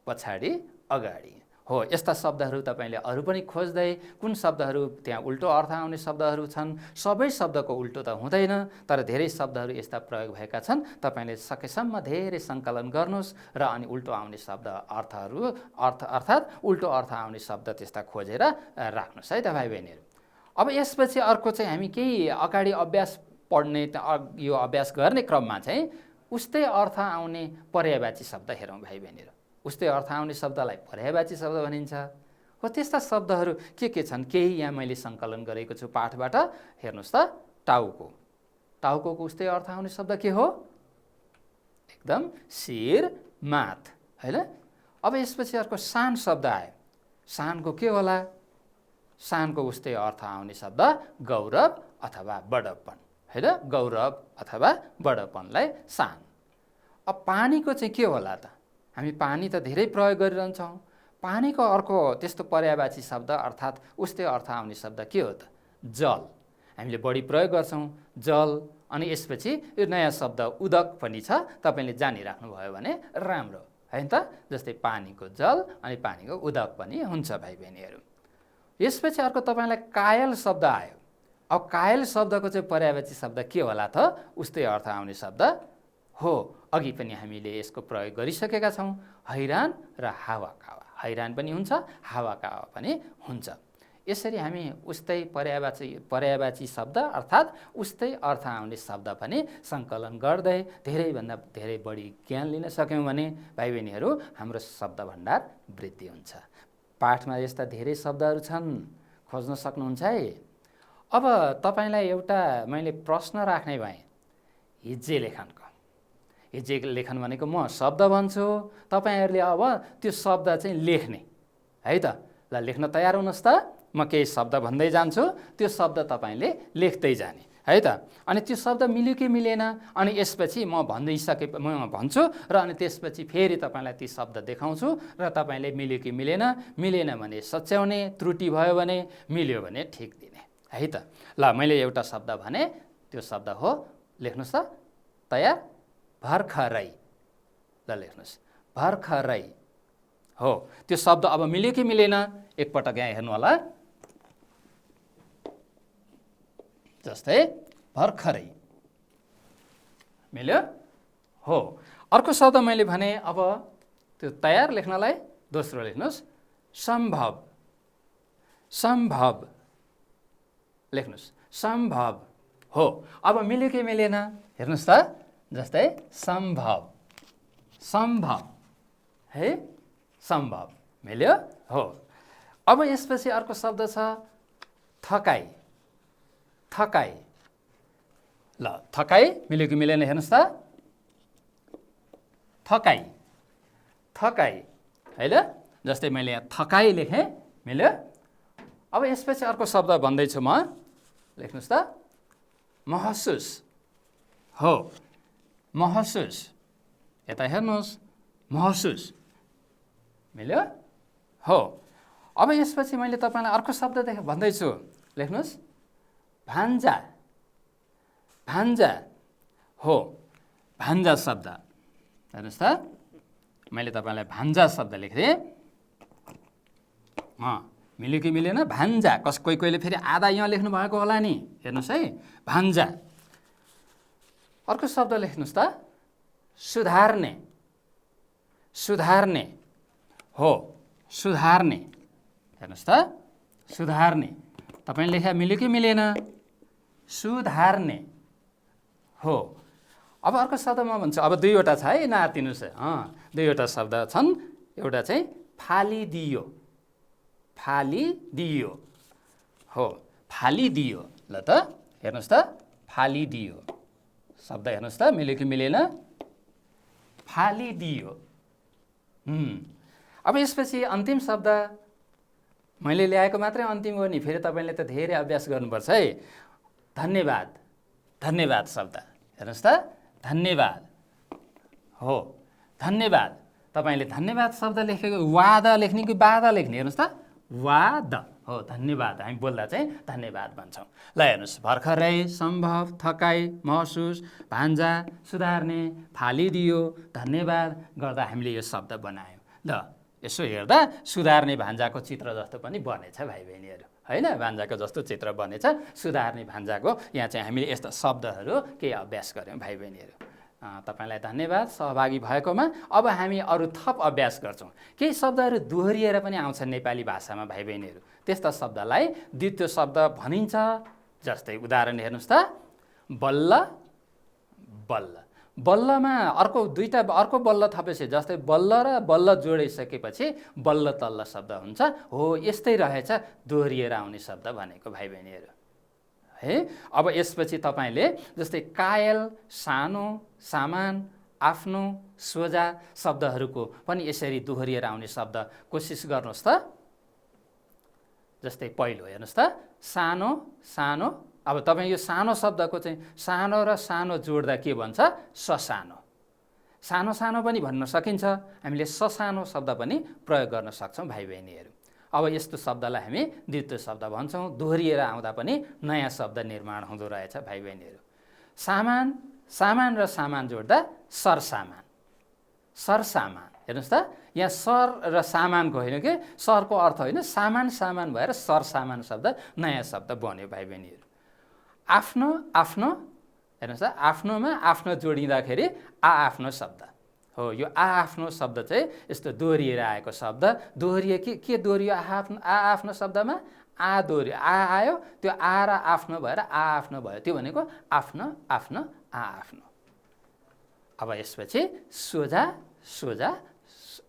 पछाडि अगाडि। हो, यस्ता शब्दहरू तपाईँले अरू पनि खोज्दै कुन शब्दहरू त्यहाँ उल्टो अर्थ आउने शब्दहरू छन्। सबै शब्दको उल्टो त हुँदैन, तर धेरै शब्दहरू यस्ता प्रयोग भएका छन्। तपाईँले सकेसम्म धेरै सङ्कलन गर्नुहोस् र अनि उल्टो आउने शब्द अर्थात् उल्टो अर्थ आउने शब्द त्यस्ता खोजेर राख्नुहोस् है त भाइ बहिनीहरू। अब यसपछि अर्को चाहिँ हामी केही अगाडि अभ्यास पढ्ने यो अभ्यास गर्ने क्रममा चाहिँ उस्तै अर्थ आउने पर्यायवाची शब्द हेरौँ भाइ बहिनीहरू। उस्तै अर्थ आउने शब्दलाई पर्यायवाची शब्द भनिन्छ। हो, त्यस्ता शब्दहरू के छन् केही यहाँ मैले सङ्कलन गरेको छु पाठबाट। हेर्नुहोस् त, टाउको, टाउको उस्तै अर्थ आउने शब्द के हो? एकदम शिर, माथ, होइन। अब यसपछि अर्को सान शब्द आयो। सानको के होला? सानको उस्तै अर्थ आउने शब्द गौरव अथवा बडप्पन, होइन। गौरव अथवा बडप्पनलाई सान। अब पानीको चाहिँ के होला त? हामी पानी त धेरै प्रयोग गरिरहन्छौँ। पानीको अर्को त्यस्तो पर्यायवाची शब्द अर्थात् उस्तै अर्थ आउने शब्द के हो त? जल। हामीले बढी प्रयोग गर्छौँ जल। अनि यसपछि यो नयाँ शब्द उदक पनि छ, तपाईँले जानिराख्नुभयो भने राम्रो, होइन त। जस्तै पानीको जल अनि पानीको उदक पनि हुन्छ भाइ बहिनीहरू। यसपछि अर्को तपाईँलाई कायल शब्द आयो। अब कायल शब्दको चाहिँ पर्यायवाची शब्द के होला त? उस्तै अर्थ आउने शब्द हो। अघि पनि हामीले यसको प्रयोग गरिसकेका छौँ, हैरान र हावाकावा। हैरान पनि हुन्छ, हावाकावा पनि हुन्छ। यसरी हामी उस्तै पर्यायवाची शब्द अर्थात् उस्तै अर्थ आउने शब्द पनि सङ्कलन गर्दै धेरैभन्दा धेरै बढी ज्ञान लिन सक्यौँ भने भाइ बहिनीहरू हाम्रो शब्द भण्डार वृद्धि हुन्छ। पाठमा यस्ता धेरै शब्दहरू छन्, खोज्न सक्नुहुन्छ है। अब तपाईँलाई एउटा मैले प्रश्न राख्ने भएँ, हिज्जे लेखनको। हिज्जे लेखन भनेको म शब्द भन्छु, तपाईँहरूले अब त्यो शब्द चाहिँ लेख्ने है त। ल, लेख्न तयार हुनुहोस् त। म केही शब्द भन्दै जान्छु, त्यो शब्द तपाईँले लेख्दै जाने है त। अनि त्यो शब्द मिल्यो कि मिलेन, अनि यसपछि म भन्छु र अनि त्यसपछि फेरि तपाईँलाई ती शब्द देखाउँछु र तपाईँले मिल्यो कि मिलेन, मिलेन भने सच्याउने, त्रुटि भयो भने, मिल्यो भने ठिक दिने है त। ल, मैले एउटा शब्द भने, त्यो शब्द हो, लेख्नुहोस् त। तयार? भर्खरै। ल, लेख्नुहोस्, भर्खरै। हो, त्यो शब्द अब मिल्यो कि मिलेन? एकपटक यहाँ हेर्नु होला। जस्तै भर्खरै मिल्यो। हो, अर्को शब्द मैले भने, अब त्यो तयार लेख्नलाई दोस्रो लेख्नुहोस्, सम्भव। सम्भव लेख्नुहोस्, सम्भव। हो, अब मिल्यो कि मिलेन? हेर्नुहोस् त। जस्तै सम्भव, सम्भव है, सम्भव मिल्यो। हो, अब यसपछि अर्को शब्द छ थकाइ। थकाइ। ल, थकाइ मिल्यो कि मिलेन? हेर्नुहोस् त। थकाइ, थकाइ होइन। जस्तै मैले यहाँ थकाइ लेखेँ, मिल्यो। अब यसपछि अर्को शब्द भन्दैछु म, लेख्नुहोस् त। महसुस। हो, महसुस। यता हेर्नुहोस्, महसुस मिल्यो। हो, अब यसपछि मैले तपाईँलाई अर्को शब्द भन्दैछु, लेख्नुहोस्, भान्जा। भान्जा। हो, भान्जा शब्द। हेर्नुहोस् त, मैले तपाईँलाई भान्जा शब्द लेखेँ। मिल्यो कि मिलेन? भान्जा। कोहीले फेरि आधा यहाँ लेख्नु भएको होला नि, हेर्नुहोस् है, भान्जा। अर्को शब्द लेख्नुहोस् त, सुधार्ने। सुधार्ने। हो, सुधार्ने। हेर्नुहोस् त, सुधार्ने। तपाईँले लेख्या मिल्यो कि मिलेन? सुधार्ने। हो, अब अर्को शब्द म भन्छु। अब दुईवटा छ है, नआत्तिनुहोस्। दुईवटा शब्द छन्। एउटा चाहिँ फालिदियो। फालिदियो। हो, फालिदियो। ल त, हेर्नुहोस् त, फालिदियो शब्द। हेर्नुहोस् त, मिल्यो कि मिलेन? फालिदियो। अब यसपछि अन्तिम शब्द मैले ल्याएको मात्रै अन्तिम हो नि, फेरि तपाईँले त धेरै अभ्यास गर्नुपर्छ है। धन्यवाद। धन्यवाद शब्द। हेर्नुहोस् त, धन्यवाद। हो, धन्यवाद। तपाईँले धन्यवाद शब्द लेखेको वादा लेख्ने कि बाधा लेख्ने? हेर्नुहोस् त, वादा। हो धन्यवाद, हामी बोल्दा चाहिँ धन्यवाद भन्छौँ। ल हेर्नुहोस्, भर्खरै, सम्भव, थकाइ, महसुस, भान्जा, सुधार्ने, फालिदियो, धन्यवाद गर्दा हामीले यो शब्द बनायौँ। ल यसो हेर्दा सुधार्ने भान्जाको चित्र जस्तो पनि बनेछ भाइ बहिनीहरू, होइन? भान्जाको जस्तो चित्र बनेछ सुधार्ने भान्जाको। यहाँ चाहिँ हामीले यस्ता शब्दहरू केही अभ्यास गऱ्यौँ भाइ बहिनीहरू। तपाईँलाई धन्यवाद सहभागी भएकोमा। अब हामी अरू थप अभ्यास गर्छौँ। केही शब्दहरू दोहोरिएर पनि आउँछन् नेपाली भाषामा भाइ बहिनीहरू, त्यस्ता शब्दलाई द्वितीय शब्द भनिन्छ। जस्तै उदाहरण हेर्नुहोस् त, बल्ल बल्ल। बल्लमा अर्को बल्ल थपेपछि, जस्तै बल्ल र बल्ल जोडिसकेपछि बल्ल तल्ल शब्द हुन्छ। हो यस्तै रहेछ दोहोरिएर आउने शब्द भनेको भाइ बहिनीहरू है। अब यसपछि तपाईँले जस्तै कायल, सानो, सामान, आफ्नो, सोझा शब्दहरूको पनि यसरी दोहोरिएर आउने शब्द कोसिस गर्नुहोस् त। जस्तै पहिलो हेर्नुहोस् त, सानो सानो। अब तपाईँ यो सानो शब्दको चाहिँ सानो र सानो जोड्दा के भन्छ? ससानो। सानो सानो पनि भन्न सकिन्छ, हामीले ससानो शब्द पनि प्रयोग गर्न सक्छौँ भाइ बहिनीहरू। अब यस्तो शब्दलाई हामी द्वितीय शब्द भन्छौँ। दोहोरिएर आउँदा पनि नयाँ शब्द निर्माण हुँदो रहेछ भाइ बहिनीहरू। सामान, सामान र सामान जोड्दा सरसामान। सरसामान हेर्नुहोस् त, यहाँ सर र सामानको होइन कि, सरको अर्थ होइन, सामान सामान भएर सरसामान शब्द नयाँ शब्द बन्यो भाइ बहिनीहरू। आफ्नो आफ्नो हेर्नुहोस् त, आफ्नोमा आफ्नो जोडिँदाखेरि आफ्नो शब्द हो। यो आफ्नो शब्द चाहिँ यस्तो दोहोरिएर आएको शब्द। दोहोरिए के दोहोरियो? आफ्नो शब्दमा दोहोरियो, आयो, त्यो र आफ्नो भएर आफ्नो भयो। त्यो भनेको आफ्नो आफ्नो आफ्नो। अब यसपछि सोझा सोझा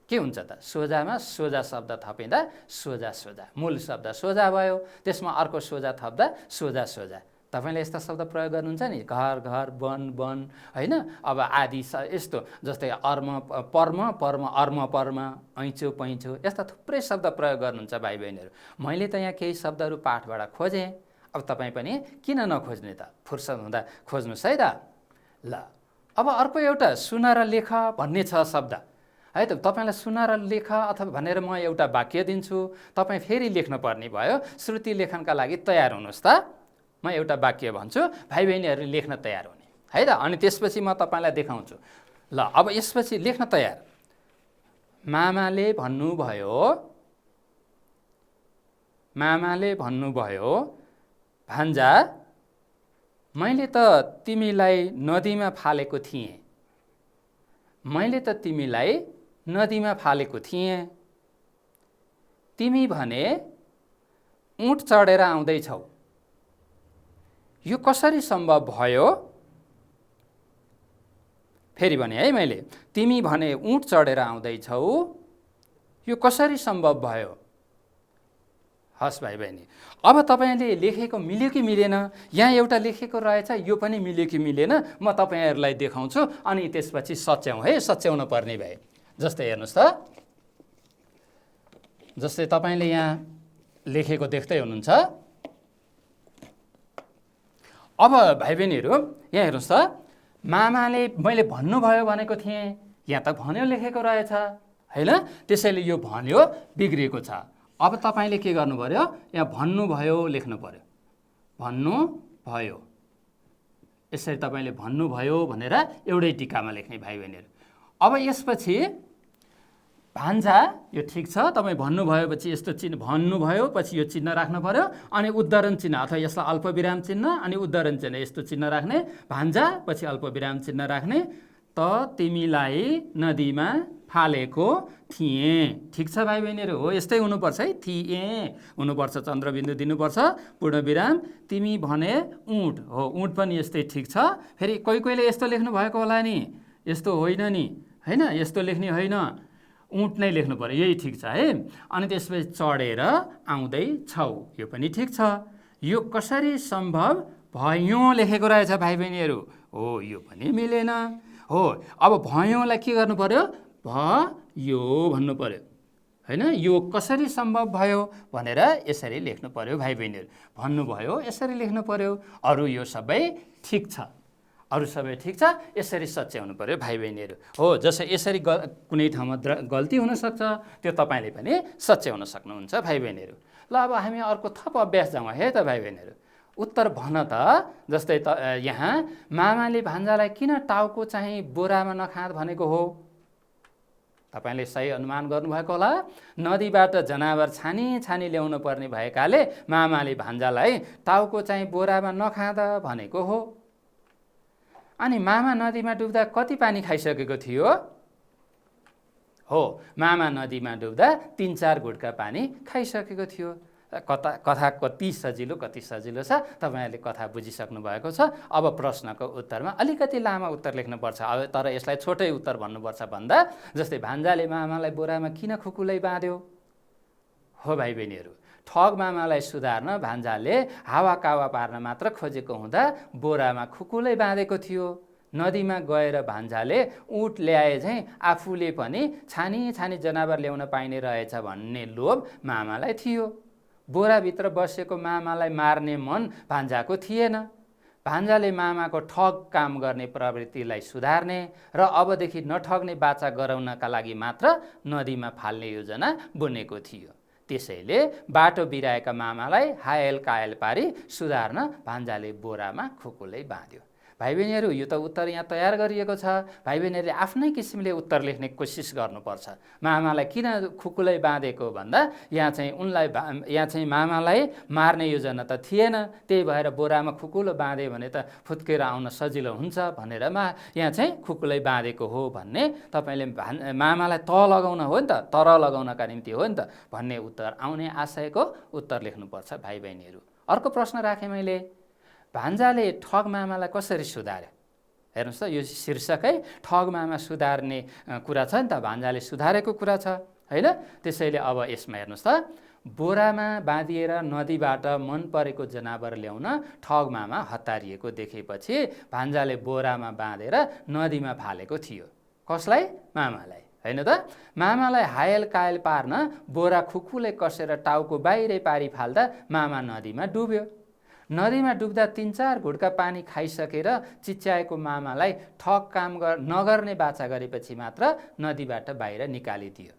के हुन्छ त? सोझामा सोझा शब्द थपिँदा सोझा सोझा, मूल शब्द सोझा भयो, त्यसमा अर्को सोझा थप्दा सोझा सोझा। तपाईँले यस्ता शब्द प्रयोग गर्नुहुन्छ नि, घर घर, वन वन, होइन? अब आदि यस्तो, जस्तै अर्म पर्म पर्म, अर्म पर्म, ऐँचो पैँचो, यस्ता थुप्रै शब्द प्रयोग गर्नुहुन्छ भाइ बहिनीहरू। मैले त यहाँ केही शब्दहरू पाठबाट खोजेँ, अब तपाईँ पनि किन नखोज्ने त? फुर्सद हुँदा खोज्नुहोस् है त। ल अब अर्को एउटा सुन र लेख भन्ने छ शब्द है त। तपाईँलाई सुन र लेख अथवा भनेर म एउटा वाक्य दिन्छु, तपाईँ फेरि लेख्न पर्ने भयो। श्रुति लेखनका लागि तयार हुनुहोस् त। म एउटा वाक्य भन्छु, भाइ बहिनीहरू लेख्न तयार हुने है त। अनि त्यसपछि म तपाईँलाई देखाउँछु। ल अब यसपछि लेख्न तयार। मामाले भन्नुभयो, मामाले भन्नुभयो, भान्जा मैले त तिमीलाई नदीमा फालेको थिएँ। मैले त तिमीलाई नदीमा फालेको थिएँ। तिमी भने ऊँट चढेर आउँदैछौ। यो कसरी सम्भव भयो? फेरि भने है मैले, तिमी भने ऊँट चढेर आउँदैछौ, यो कसरी सम्भव भयो? हस् भाइ बहिनी, अब तपाईँले लेखेको मिल्यो कि मिलेन? यहाँ एउटा लेखेको रहेछ, यो पनि मिल्यो कि मिलेन? म तपाईँहरूलाई देखाउँछु अनि त्यसपछि सच्याउँ है, सच्याउन पर्ने भए। जस्तै हेर्नुहोस् त, जस्तै तपाईँले यहाँ लेखेको देख्दै हुनुहुन्छ। अब भाइ बहिनीहरू यहाँ हेर्नुहोस् त, मामाले मैले भन्नुभयो भनेको थिएँ, यहाँ त भन्यो लेखेको रहेछ होइन? त्यसैले यो भन्यो बिग्रिएको छ। अब तपाईँले के गर्नु पर्यो? यहाँ भन्नुभयो लेख्नु पर्यो। भन्नुभयो, यसरी तपाईँले भन्नुभयो भनेर एउटै टिकामा लेख्ने भाइ बहिनीहरू। अब यसपछि भान्जा, यो ठिक छ, तपाईँ भन्नुभयोपछि यस्तो चिन्ह, भन्नुभयो पछि यो चिन्ह राख्नु पर्यो, अनि उद्धरण चिन्ह अथवा यसलाई अल्पविराम चिन्ह अनि उद्धरण चिन्ह यस्तो चिन्ह राख्ने। भान्जा पछि अल्पविराम चिन्ह राख्ने। त तिमीलाई नदीमा फालेको थिएँ। ठिक छ भाइ बहिनीहरू, हो यस्तै हुनुपर्छ है, थिएँ हुनुपर्छ, चन्द्रबिन्दु दिनुपर्छ, पूर्णविराम। तिमी भने ऊँट, हो ऊँट पनि यस्तै ठिक छ। फेरि कोहीले यस्तो लेख्नु भएको होला नि, यस्तो होइन नि, होइन यस्तो लेख्ने होइन, ऊँट नै लेख्नु पर्यो, यही ठिक छ है। अनि त्यसपछि चढेर आउँदैछौ, यो पनि ठिक छ। यो कसरी सम्भव भयो लेखेको रहेछ भाइ बहिनीहरू, हो यो पनि मिलेन। हो अब भयोलाई के गर्नु पर्यो? भयो भन्नु पर्यो होइन? यो कसरी सम्भव भयो भनेर यसरी लेख्नु पर्यो भाइ बहिनीहरू। भन्नुभयो यसरी लेख्नु पर्यो। अरू यो सबै ठिक छ, अरू सबै ठिक छ, यसरी सच्याउनु पर्यो भाइ बहिनीहरू। हो जसै यसरी कुनै ठाउँमा गल्ती हुनसक्छ, त्यो तपाईँले पनि सच्याउन सक्नुहुन्छ भाइ बहिनीहरू। ल ल अब हामी अर्को थप अभ्यास जाउँ है त भाइ बहिनीहरू। उत्तर भन त। जस्तै यहाँ मामाले भान्जालाई किन टाउको चाहिँ बोरामा नखाँद भनेको हो? तपाईले सही अनुमान गर्नुभएको होला। नदीबाट जनावर छानी छानी ल्याउनु पर्ने भएकाले मामाले भान्जालाई टाउको चाहिँ बोरामा नखाँद भनेको हो। अनि मामा नदीमा डुब्दा कति पानी खाइसकेको थियो? हो, मामा नदीमा डुब्दा 3-4 घुटका पानी खाइसकेको थियो। कथा कति सजिलो छ। तपाईहरुले कथा बुझिसक्नु भएको छ। अब प्रश्नको उत्तरमा अलिकति लामो उत्तर लेख्नुपर्छ। अब तर यसलाई छोटै उत्तर भन्नुपर्छ भन्दा जस्तै भान्जाले मामालाई बोरामा किन खुकुलै बाँध्यो? हो भाइ बहिनीहरू, ठग मामालाई सुधार्न भान्जाले हावाकावा पार्न मात्र खोजेको हुँदा बोरामा खुकुलै बाँधेको थियो। नदीमा गएर भान्जाले ऊँट ल्याए चाहिँ आफूले पनि छानी छानी जनावर ल्याउन पाइने रहेछ भन्ने लोभ मामालाई थियो। बोराभित्र बसेको मामालाई मार्ने मन भान्जाको थिएन। भान्जाले मामाको ठग काम गर्ने प्रवृत्तिलाई सुधार्ने र अबदेखि नठग्ने बाचा गराउनका लागि मात्र नदीमा फाल्ने योजना बनेको थियो। त्यसैले बाटो बिराएका मामालाई हायल कायल पारी सुधार्न भान्जाले बोरामा खुकुलै बाँध्यो। भाइ बहिनीहरू, यो त उत्तर यहाँ तयार गरिएको छ। भाइ बहिनीहरूले आफ्नै किसिमले उत्तर लेख्ने कोसिस गर्नुपर्छ। मामालाई किन खुकुलै बाँधेको भन्दा यहाँ चाहिँ मामालाई मार्ने योजना त थिएन, त्यही भएर बोरामा खुकुलो बाँधे भने त फुत्केर आउन सजिलो हुन्छ भनेर यहाँ चाहिँ खुकुलै बाँधेको हो भन्ने तपाईले मामालाई लगाउन हो नि त, तर लगाउनका निम्ति हो नि त भन्ने उत्तर आउने आशयको उत्तर लेख्नुपर्छ भाइ बहिनीहरू। अर्को प्रश्न राखेँ मैले, भान्जाले ठग मामालाई कसरी सुधार्यो? हेर्नुहोस् त, यो शीर्षकै ठग मामा सुधार्ने कुरा छ नि त, भान्जाले सुधारेको कुरा छ हैन। त्यसैले अब यसमा हेर्नुहोस् त, बोरामा बाँधिएर नदीबाट मन परेको जनावर ल्याउन ठग मामा हतारिएको देखेपछि भान्जाले बोरामा बाँधेर नदीमा फालेको थियो। कसलाई? मामालाई, हैन त। मामालाई हायल कायल पार्न बोरा खुकुले कसेर टाउको बाहिरै पारी फाल्दा मामा नदीमा डुब्यो। नदीमा डुब्दा 3-4 घुटका पानी खाइसकेर चिच्याएको मामालाई ठग काम नगर्ने बाचा गरेपछि मात्र नदीबाट बाहिर निकालिदियो।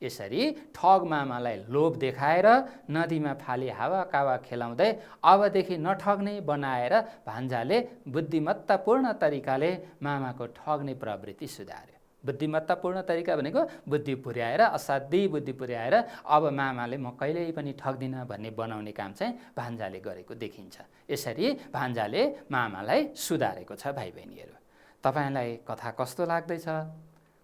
यसरी ठग मामालाई लोभ देखाएर नदीमा फाली हावाकावा खेलाउँदै अबदेखि नठग्ने बनाएर भान्जाले बुद्धिमत्तापूर्ण तरिकाले मामाको ठग्ने प्रवृत्ति सुधार्यो। बुद्धिमत्तापूर्ण तरिका भनेको बुद्धि पुर्याएर, असाध्यै बुद्धि पुर्याएर अब मामाले म कहिल्यै पनि ठग्दिनँ भन्ने बनाउने काम चाहिँ भान्जाले गरेको देखिन्छ। यसरी भान्जाले मामालाई सुधारेको छ। भाइ बहिनीहरू, तपाईलाई कथा कस्तो लाग्दैछ?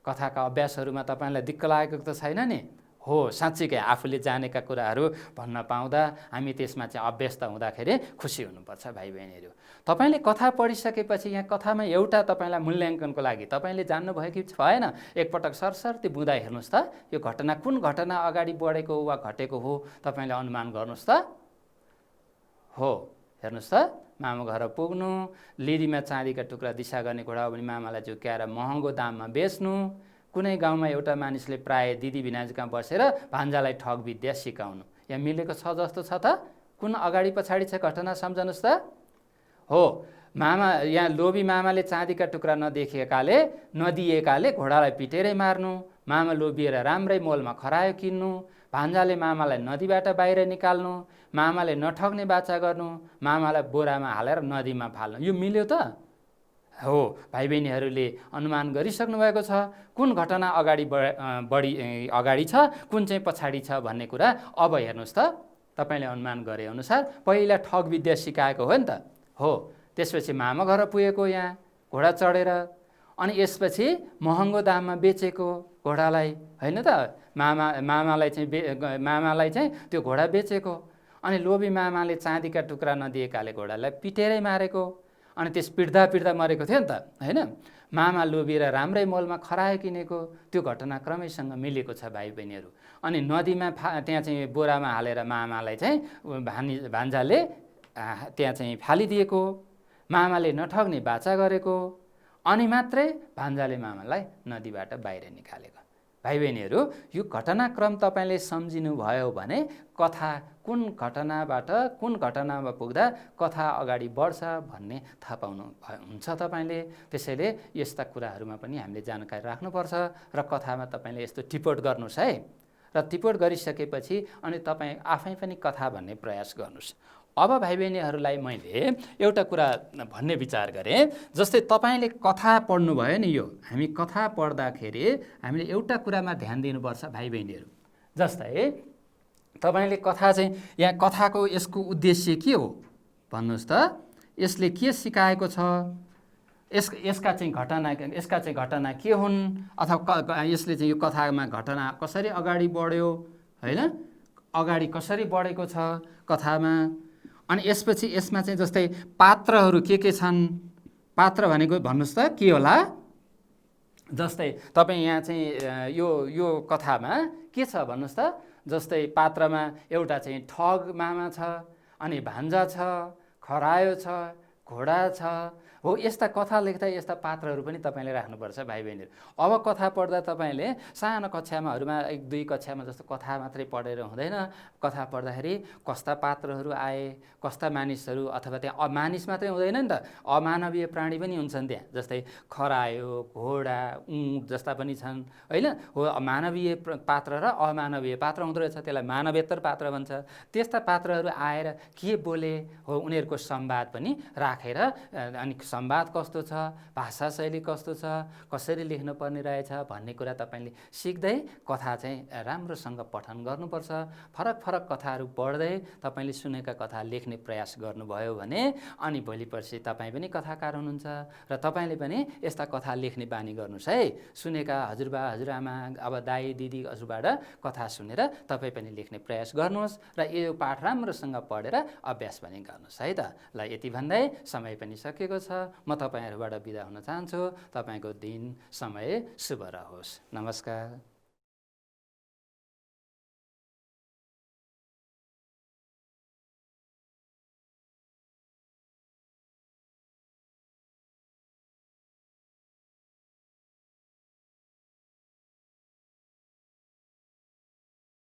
कथाका अभ्यासहरूमा तपाईलाई दिक्क लागेको त छैन नि? हो, साँच्चीकै आफूले जानेका कुराहरू भन्न पाउँदा हामी त्यसमा चाहिँ अभ्यस्त हुँदाखेरि खुसी हुनुपर्छ भाइ बहिनीहरू। तपाईले कथा पढिसकेपछि यहाँ कथामा एउटा तपाईलाई मूल्याङ्कनको लागि तपाईले जान्नुभयो कि भएन, एकपटक सरसर्ती बुँदा हेर्नुहोस् त, यो घटना कुन घटना अगाडि बढेको वा घटेको हो तपाईले अनुमान गर्नुहोस् त। हो, हेर्नुहोस् त, मामा घर पुग्नु, लिरीमा चाँदीका टुक्रा दिशा गर्ने घोडा भने मामालाई झुक्क्याएर महँगो दाममा बेच्नु, कुनै गाउँमा एउटा मानिसले प्राय दिदी भिनाजु कहाँ बसेर भान्जालाई ठग विद्या सिकाउनु। यहाँ मिलेको छ जस्तो छ त? कुन अगाडि पछाडि छ घटना सम्झनुहोस् त। हो, मामा यहाँ लोभी मामाले चाँदीका टुक्रा नदिएकाले घोडालाई पिटेरै मार्नु, मामा लोभिएर राम्रै मोलमा खरायो किन्नु, भान्जाले मामालाई नदीबाट बाहिर निकाल्नु, मामाले नठग्ने बाचा गर्नु, मामालाई बोरामा हालेर नदीमा फाल्नु। यो मिल्यो त? हो, भाइ बहिनीहरूले अनुमान गरिसक्नु भएको छ कुन घटना अगाडि छ, कुन चाहिँ पछाडि छ भन्ने कुरा। अब हेर्नुहोस् त, तपाईले अनुमान गरे अनुसार पहिला ठग विद्या सिकाएको हो नि त। हो, त्यसपछि मामा घर पुगेको यहाँ घोडा चढेर, अनि यसपछि महँगो दाममा बेचेको घोडालाई, हैन त। मामालाई चाहिँ त्यो घोडा बेचेको, अनि लोभी मामाले चाँदीका टुक्रा नदिएकाले घोडालाई पिटेरै मारेको, अनि त्यस पिट्दा मरेको थियो नि त, हैन। मामा लोभिएर राम्रै मोलमा खरायो किनेको, त्यो घटना क्रमैसँग मिलेको छ भाइ बहिनीहरू। अनि नदीमा त्यहाँ चाहिँ बोरामा हालेर मामालाई चाहिँ भान्जाले त्यहाँ चाहिँ फालिदिएको, मामाले नठग्ने बाचा गरेको, अनि मात्रै भान्जाले मामालाई नदीबाट बाहिर निकालेको। भाइ बहिनीहरू, यो घटनाक्रम तपाईले सम्झिनु भयो भने कथा कुन घटनामा पुग्दा कथा अगाडि बढ्छ भन्ने थाहा पाउनु हुन्छ तपाईले। त्यसैले यस्ता कुराहरूमा पनि हामीले जानकारी राख्नुपर्छ र कथामा तपाईले यस्तो टिप्पण गर्नुहोस् है। र टिपोट गरिसकेपछि अनि तपाईँ आफै पनि कथा भन्ने प्रयास गर्नुहोस्। अब भाइ बहिनीहरूलाई मैले एउटा कुरा भन्ने विचार गरेँ, जस्तै तपाईँले कथा पढ्नुभयो नि, यो हामी कथा पढ्दाखेरि हामीले एउटा कुरामा ध्यान दिनुपर्छ भाइ बहिनीहरू। जस्तै तपाईँले कथा चाहिँ यहाँ कथाको यसको उद्देश्य के हो भन्नुहोस् त, यसले के सिकाएको छ, यसका चाहिँ घटना के हुन्, अथवा यसले चाहिँ यो कथामा घटना कसरी अगाडि बढ्यो होइन, अगाडि कसरी बढेको छ कथामा। अनि यसपछि यसमा चाहिँ जस्तै पात्रहरू के छन्, पात्र भनेको भन्नुहोस् त के होला। जस्तै तपाईँ यहाँ चाहिँ यो कथामा के छ भन्नुहोस् त, जस्तै पात्रमा एउटा चाहिँ ठग मामा छ, अनि भान्जा छ, खरायो छ, घोडा छ। हो, यस्ता कथा लेख्दा यस्ता पात्रहरू पनि तपाईँले राख्नुपर्छ भाइ बहिनीहरू। अब कथा पढ्दा तपाईँले सानो कक्षामाहरूमा 1-2 कक्षामा जस्तो कथा मात्रै पढेर हुँदैन। कथा पढ्दाखेरि कस्ता पात्रहरू आए, कस्ता मानिसहरू, अथवा त्यहाँ मानिस मात्रै हुँदैन नि त, अमानवीय प्राणी पनि हुन्छन् त्यहाँ। जस्तै खरायो, घोडा, ऊँट जस्ता पनि छन् होइन। हो, मानवीय पात्र र अमानवीय पात्र हुँदो रहेछ, त्यसलाई मानवेतर पात्र भन्छ। त्यस्ता पात्रहरू आएर के बोले हो, उनीहरूको संवाद पनि राखेर, अनि संवाद कस्तो छ, भाषा शैली कस्तो छ, कसरी लेख्नुपर्ने रहेछ भन्ने कुरा तपाईँले सिक्दै कथा चाहिँ राम्रोसँग पठन गर्नुपर्छ। फरक फरक कथाहरू पढ्दै तपाईँले सुनेका कथा लेख्ने प्रयास गर्नुभयो भने अनि भोलि पर्सि तपाईँ पनि कथाकार हुनुहुन्छ र तपाईँले पनि यस्ता कथा लेख्ने बानी गर्नुहोस् है। सुनेका हजुरबा हजुरआमा, अब दाई दिदी हजुरबाट कथा सुनेर तपाईँ पनि लेख्ने प्रयास गर्नुहोस् र यो पाठ राम्रोसँग पढेर अभ्यास पनि गर्नुहोस् है त। ल, यति भन्दै समय पनि सकिएको छ, म तपाईँहरूबाट बिदा हुन चाहन्छु। तपाईँको दिन समय शुभ रहोस्। नमस्कार।